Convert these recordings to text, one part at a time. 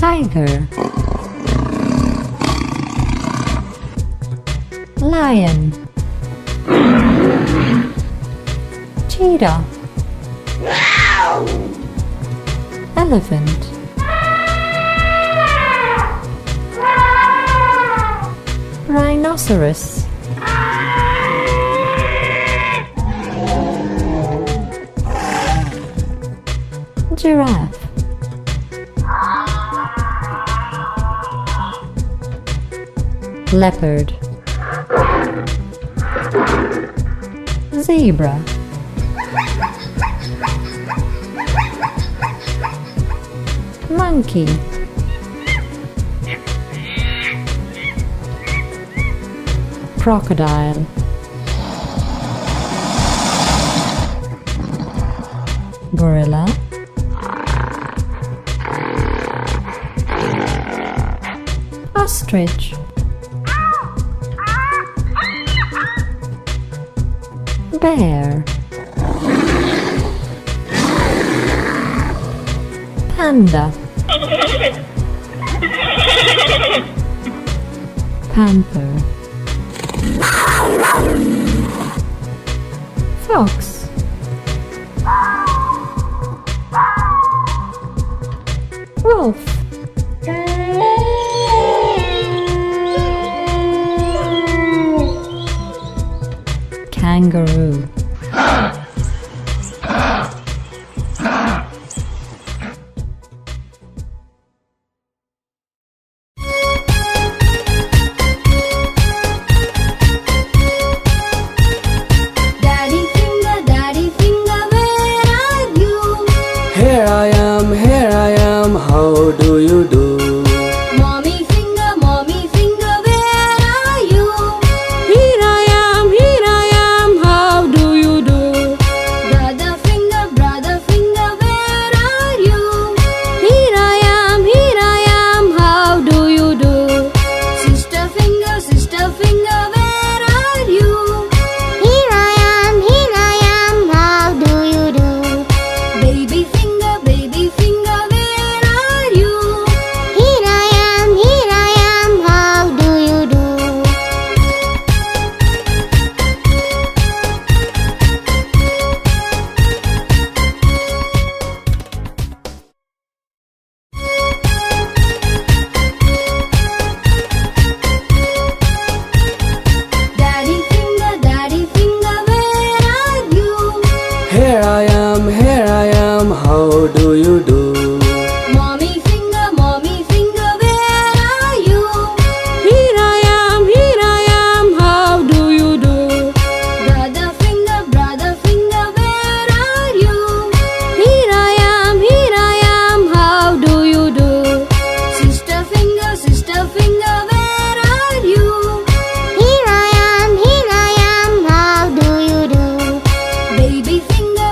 Tiger, lion, cheetah, elephant, rhinoceros, giraffe, leopard, zebra, monkey, crocodile, gorilla, ostrich, bear, panda, panther, fox, wolf, kangaroo, Daddy finger, where are you? Here I am, how do you do? Mommy finger, where are you? Here I am, how do you do? Brother finger, where are you? Here I am, how do you do? Sister finger, where are you? Here I am, how do you do? Baby finger, where are you? Here I am, how do you do? Daddy finger, where are you? Here I am, how do you do? Mommy finger, where are you? Here I am, how do you do? Brother finger, where are you? Here I am, how do you do? Sister finger, where are you? Here I am, how do you do? Baby finger,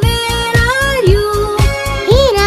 where are you? Here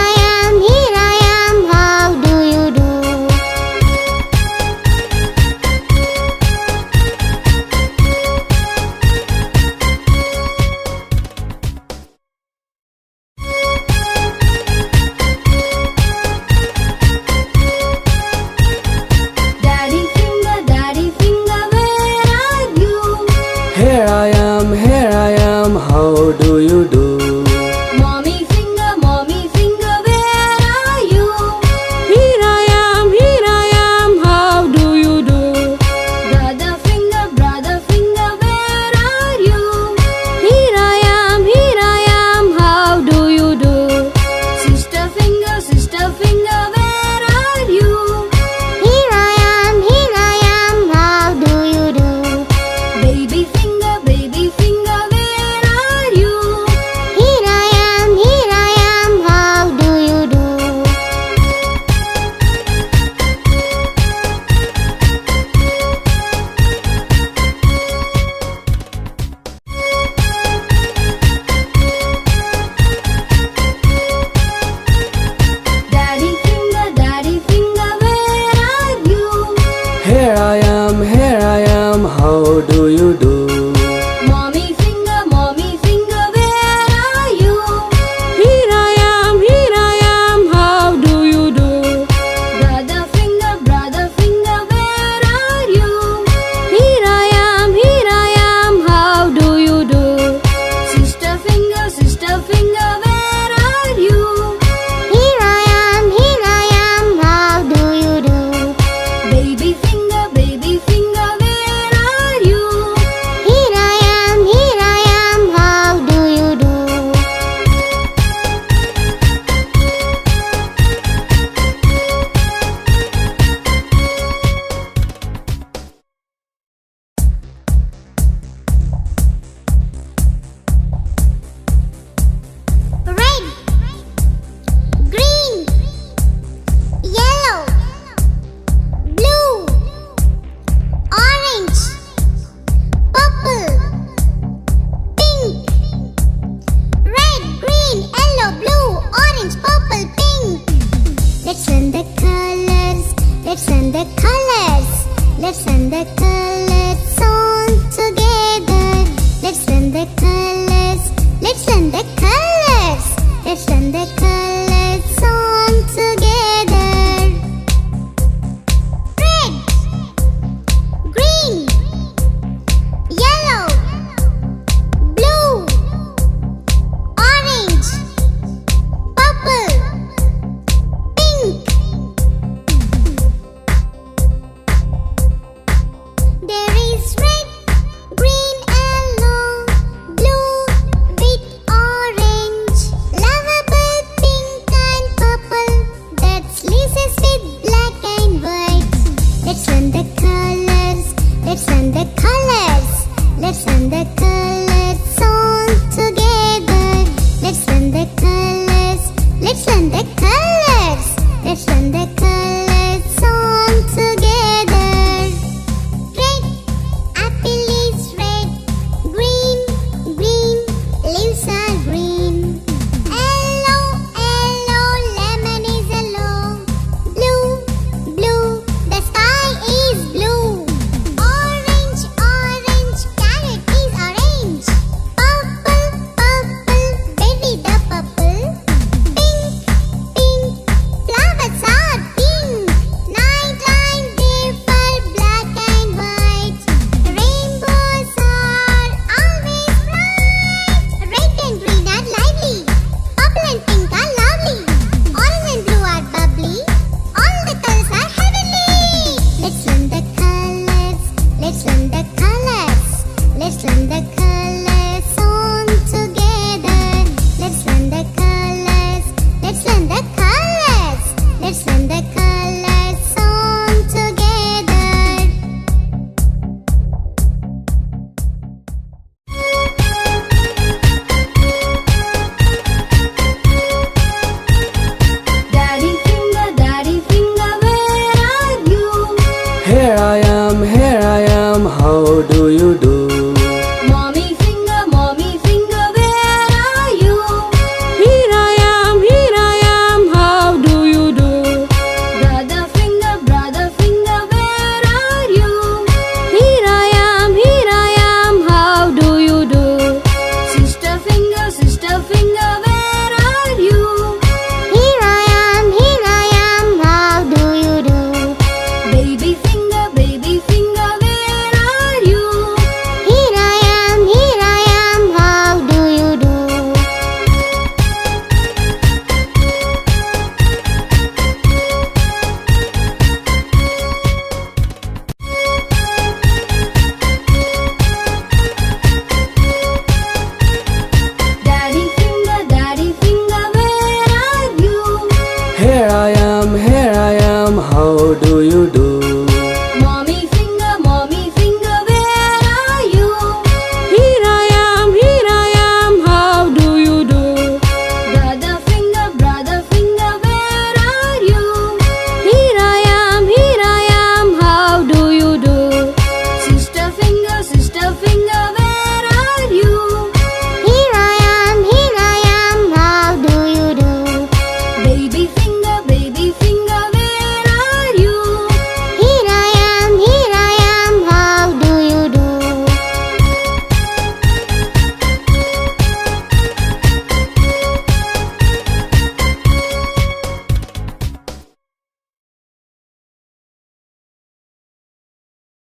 in the car.